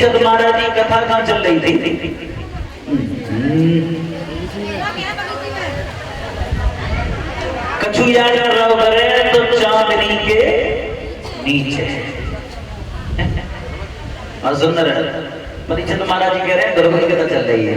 परीक्षित महाराज की कथा कहाँ चल रही थी? कछु याद कर रहा करे तो चांदनी के नीचे। और सुंदर परीक्षित महाराज जी कह रहे हैं द्रौपदी की कथा चल रही है।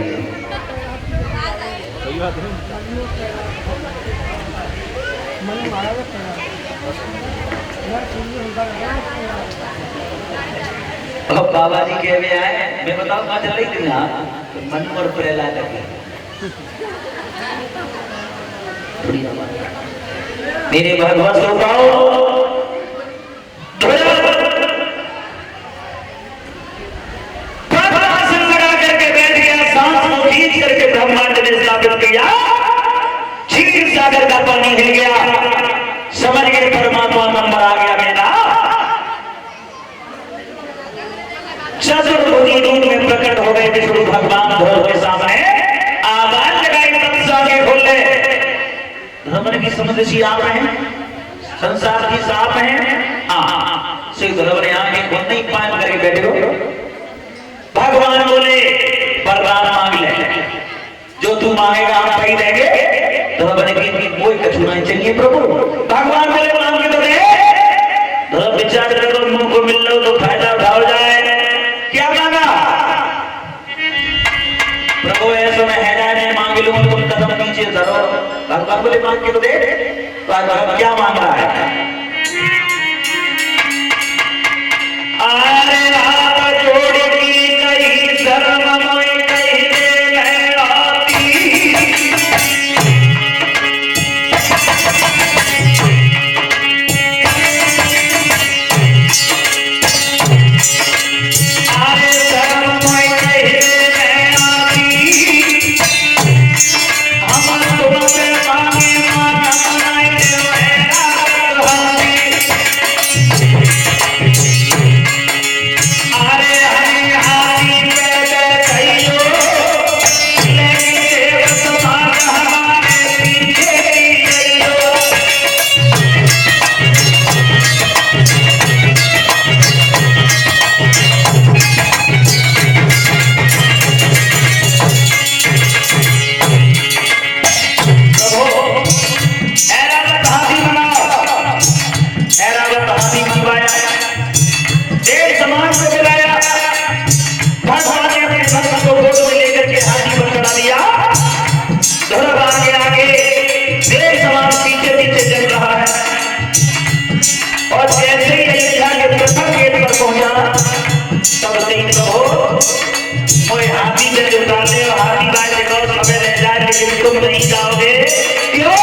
अब बाबा जी कह रहे हैं, मैं बताऊं कहाँ चल रही थी ना, मनु और प्रहलाद की। मेरे भगवत श्रोताओं, आसन लगा करके बैठ गया, सांस को खींच करके ब्रह्मांड ने स्थापित किया, क्षीर सागर का पानी हिल गया, समझ गए परमात्मा नंबर आ गया मेरा। चतुर्भुजी रूप में प्रकट हो गए विष्णु भगवान धोर के सामने, आवाज लगाई तब आगे खोल ले। धर्म की समझ आप हैं, संसार की साफ है। हाँ श्री धर्म ने आगे खुद नहीं पान करके बैठे हो। भगवान बोले वरदान मांग ले, जो तू मांगेगा हम पाई देंगे। धर्म ने कोई कछु नहीं चाहिए प्रभु। भगवान बोले मांग के तो दे। धर्म विचार करो, मुंह को मिल लो तो फायदा उठाओ जाए। क्या मांगा प्रभु? ऐसा मैं है मांग लूं, तुम कदम नीचे धरो। भगवान बोले मांग के तो दे। तो आज क्या मांग रहा है? अरे हाथ जोड़ की कई शर्म में कई दे आती, अरे शर्म में कई दे आती, हम तुमसे मांगे मांग बनाए मेरा भगवान। अरे हरि हारी पे कहियो, लेकिन देव समाज हमारे पीछे कहियो। ऐरावत हाथी बनाओ, ऐरावत हाथी बनवाया, देव समाज को बुलाया। भगवान ने अपने भक्त को गोद में लेकर के हाथी पर चढ़ा दिया। धर्म आगे आगे, देव समाज पीछे पीछे चल रहा है। और जैसे ही अयोध्या के प्रथम गेट पर पहुंचा, तब तीन कहो मोए हाथी से उतारने और हाथी बाज देखो सबे रह जाए, लेकिन तुम नहीं जाओगे। क्यों?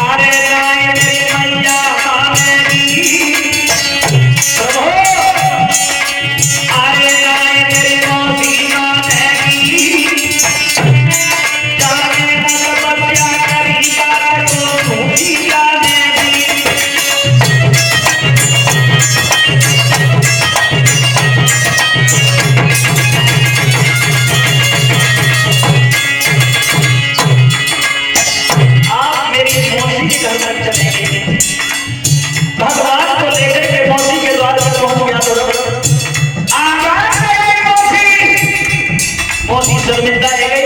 अरे नाय मेरी मैया मानेगी प्रभु, अरे नाय मेरी मौसी मानेगी, जाने न तपस्या करी तारा को भूखी जानेगी। आप मेरी मौसी के घर तक चलेंगे। भगवान को लेकर के मौसी के द्वार पर पहुंच गया तो आवाज आई मौसी। मौसी शर्मिंदा रह गई।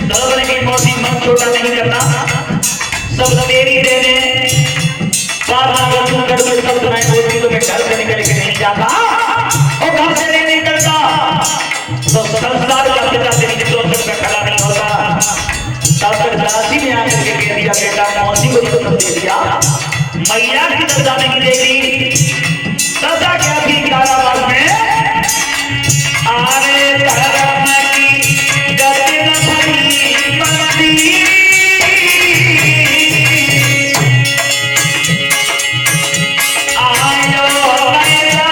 धर्म ने कही मौसी मन छोटा नहीं करना, सब तेरी देने। अगर तुम घर में सब सुनाई बोलती तो मैं घर से निकल के नहीं जाता, और घर से नहीं निकलता तो संसार का पिता तेरी चौखट में खड़ा नहीं होता। तब तक दासी ने आकर के कह दिया बेटा मौसी को तो दे दिया, मैया की दशा नहीं देगी। दशा क्या थी कारावास में? अरे धर्म की गति न भई बनती, आयो मैया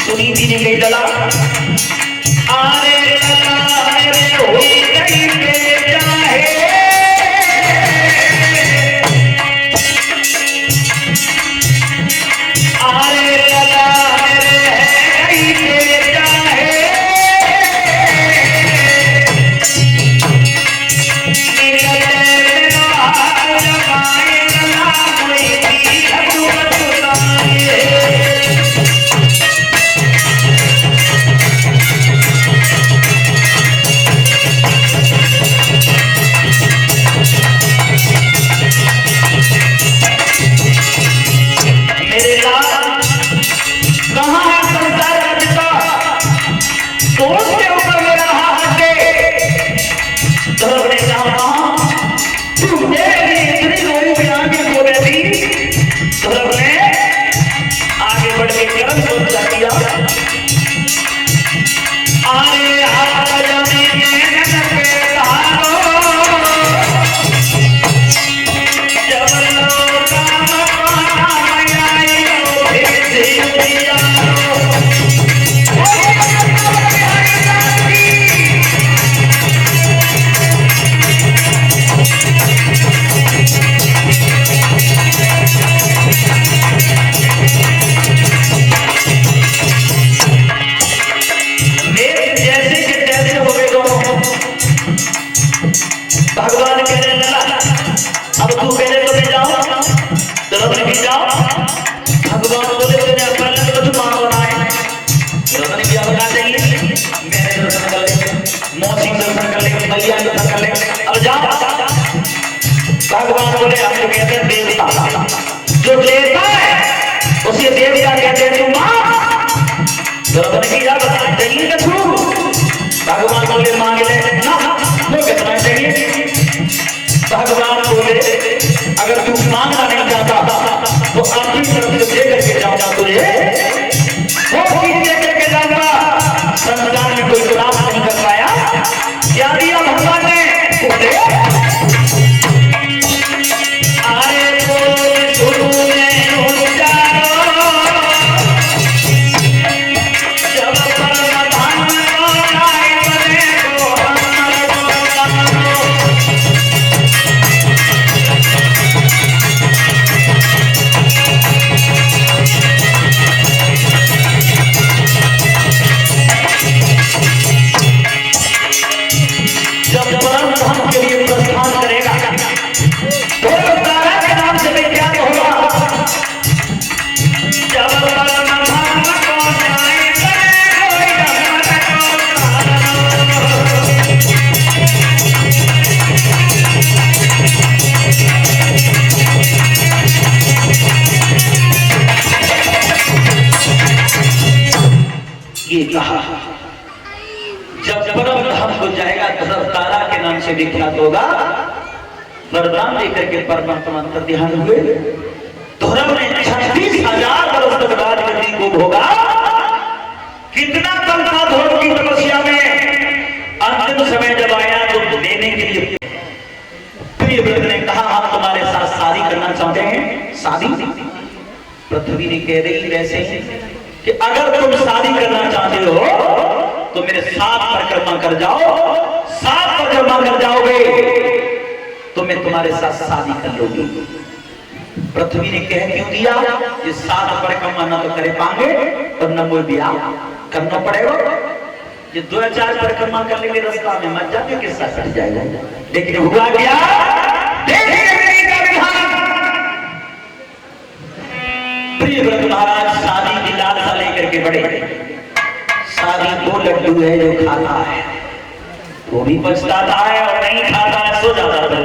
सुनीति ने कही लला आरे लला मेरे हो गई बेटा है आरे लला मेरे है गई बेटा है भगवान बोले हम तो कहते हैं देवता जो देता है उसे देवता कहते हैं तुम चाहिए ना तू भगवान बोले मांग ले ना वो कितना चाहिए भगवान बोले अगर तू मांगना नहीं चाहता तो अपनी तरफ से दे करके जाऊंगा तुझे वो चीज दे करके जाऊंगा संसार में कोई प्राप्त नहीं कर पाया क्या दिया भगवान ने जब परम धाम हो जाएगा तब तारा के नाम से विख्यात होगा वरदान लेकर के परमात्मा ध्यान हुए धर्म ने 36,000 वर्ष तक राजगद्दी को भोगा कितना कल था धर्म की तपस्या में अंतिम समय जब आया तो लेने के लिए प्रियव्रत ने कहा हम तुम्हारे साथ शादी करना चाहते हैं शादी पृथ्वी ने कह रही वैसे कि अगर तुम शादी करना चाहते हो तो मेरे साथ परिक्रमा कर जाओ 7 परिक्रमा कर जाओगे तो मैं तुम्हारे साथ शादी कर लूंगी पृथ्वी ने कह क्यों दिया ये 7 परिक्रमा न तो करे पाएंगे और न कोई ब्याह करना पड़ेगा ये 2-4 परिक्रमा कर लेंगे रास्ता में मत जाके किस्सा कट जाएगा लेकिन हुआ क्या प्रियव्रत महाराज शादी की लालसा लेकर के बड़े शादी वो लड्डू है जो खाता है वो भी पछताता है और नहीं खाता है सो जाता है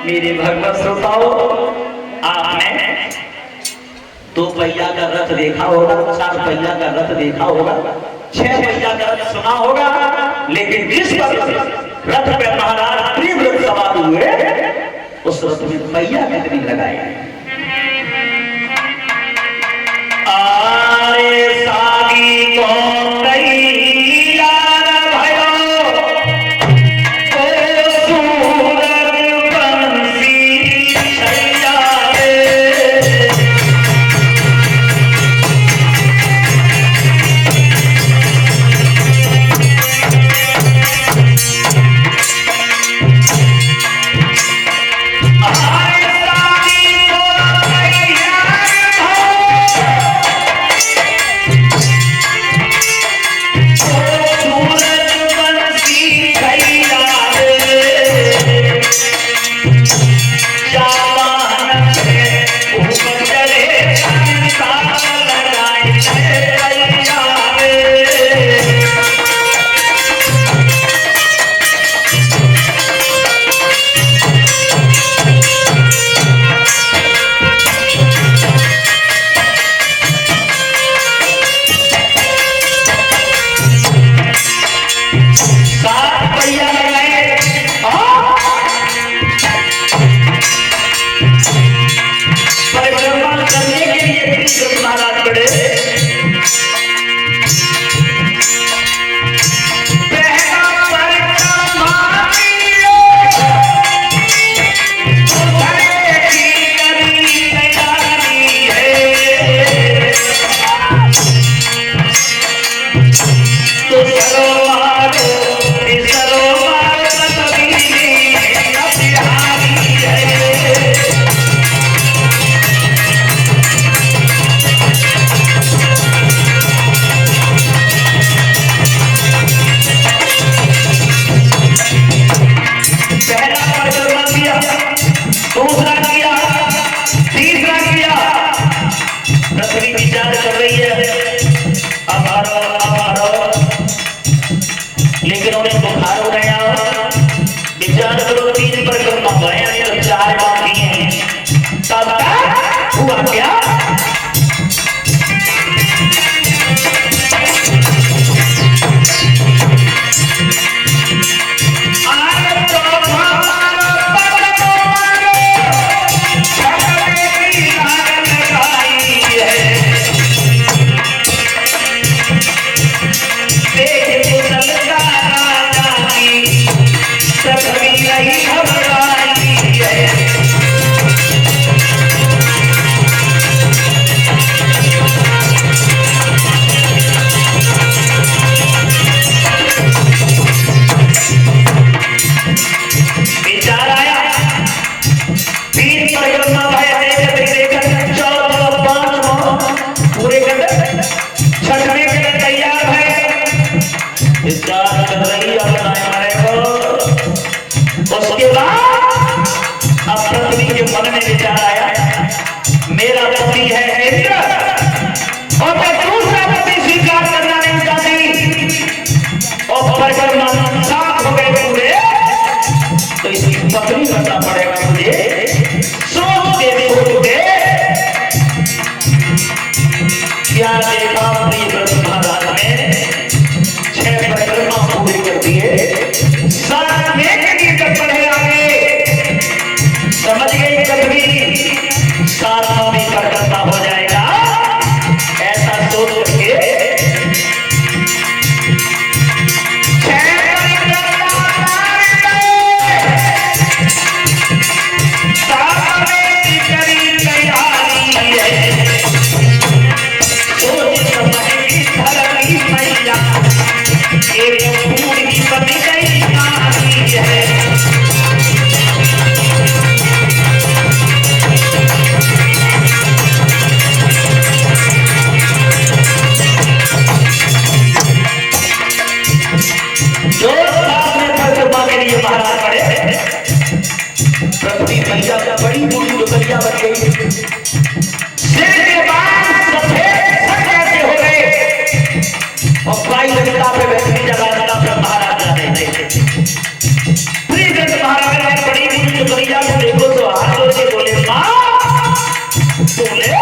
मेरे भगवत श्रोताओ आपने 2 पहिया का रथ देखा होगा 4 पहिया का रथ देखा होगा 6 पहिया का रथ सुना होगा लेकिन जिस पर रथ पे महाराज प्रियव्रत सवार हुए उस रथ में पहिया कितनी लगाए आरे शादी कौन गई यार भयो ओ सूरज बंसी छैया रे हुआ क्या? उसके बाद अब पत्नी के मन में विचार आया, मेरा पति है इंद्र और मैं दूसरा पति स्वीकार करना नहीं चाहती, और परिक्रमा साफ हो गए पूरे, तो इसकी पत्नी करना पड़ेगा मुझे। सोच दे क्या देखा प्रिय व्रत महाराज ने 6 परिक्रमा पूरी कर दिए, पढ़े आगे समझ गई कभी सातवां भी करता हो जाएगा, ऐसा सोच के महाराज पड़े पृथ्वी मैया बड़ी बूढ़ी डुबरिया बन गई, सिर के बाल सफेद कैसे हो गए, और पाई लगता पे बैठने जगह महाराज जाते थे। महाराज ने बड़ी बूढ़ी डुबरिया को देखो तो हाथ जोड़ के बोले, माँ बोले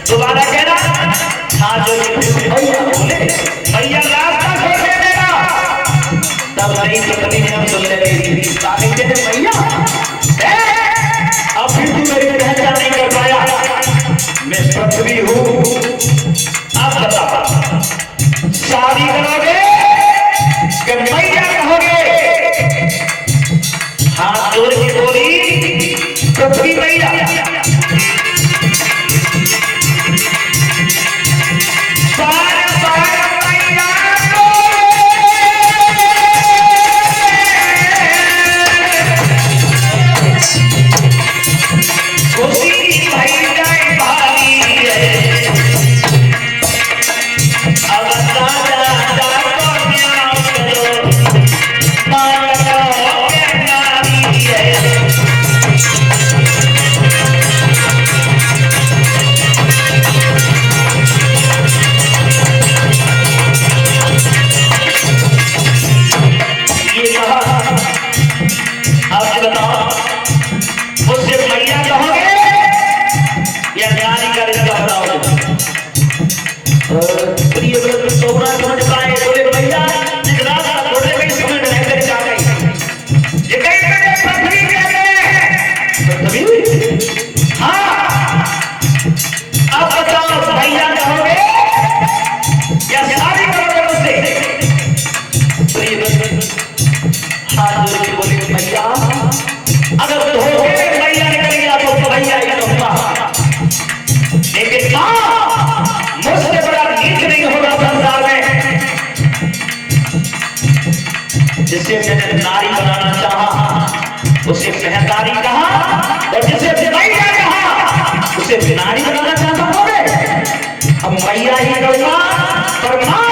दोबारा कह रहा हाँ जो भैया बोले भैया रास्ता छोड़ दे देगा, तब नहीं पत्नी ने हम सुन ले भैया अब फिर तू मेरी पहचान नहीं कर पाया, मैं पृथ्वी हूँ, अब बता शादी करोगे कि भैया कहोगे? हाथ जोड़ के बोली पृथ्वी भैया, जिसे मैंने नारी बनाना चाहा उसे महतारी कहा, और जिसे मैया कहा उसे नारी बनाना चाहता हूँ। अब मैया ही कहूंगा, पर मां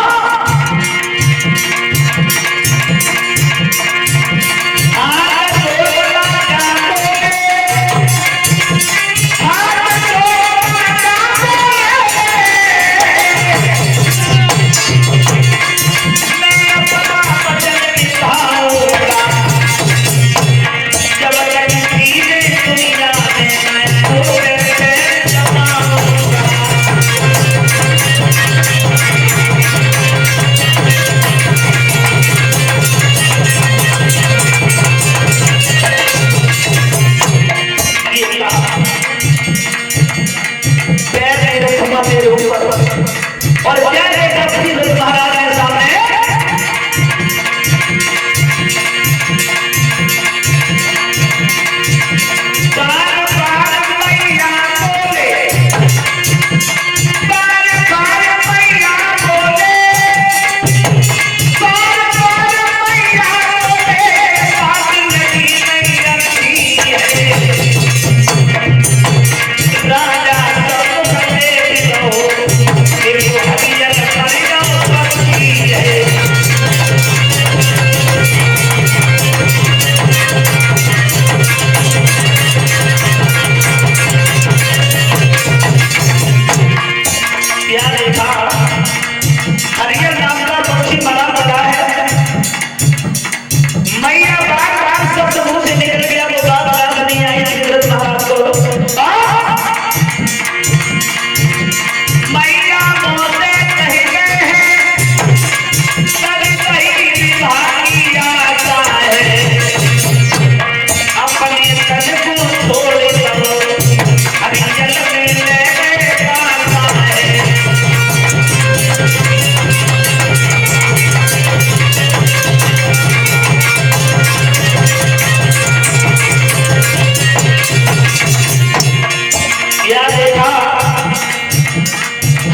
और क्या महाराज के सामने बार बार मैया बोले, बार बार मैया बोले, बार बार मैया बोले, बात नहीं रखी है राजा सब करते दिलो हरियर नाम का पक्षी मरा पड़ा है। मैया बार बार शब्द मुंह से निकल गया, वो बात याद नहीं आई दशरथ महाराज को। मैया मोसे कह गए हैं सब कहीं विभागी आता है, अपने तन को छोड़ दो हरियर में ले आता है।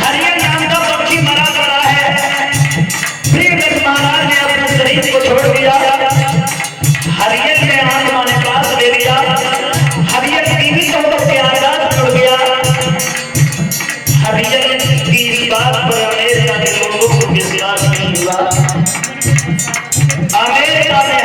हरियर नाम का पक्षी मरा पड़ा है। फिर महाराज ने अपने शरीर को छोड़ दिया, हरियर ने आत्मा ने पास ले लिया, हरियर जीवित होकर के आजाद जुड़ गया। हरियर की इस बात पर अमेरिका के लोगों को विश्वास नहीं हुआ। अमेरिका में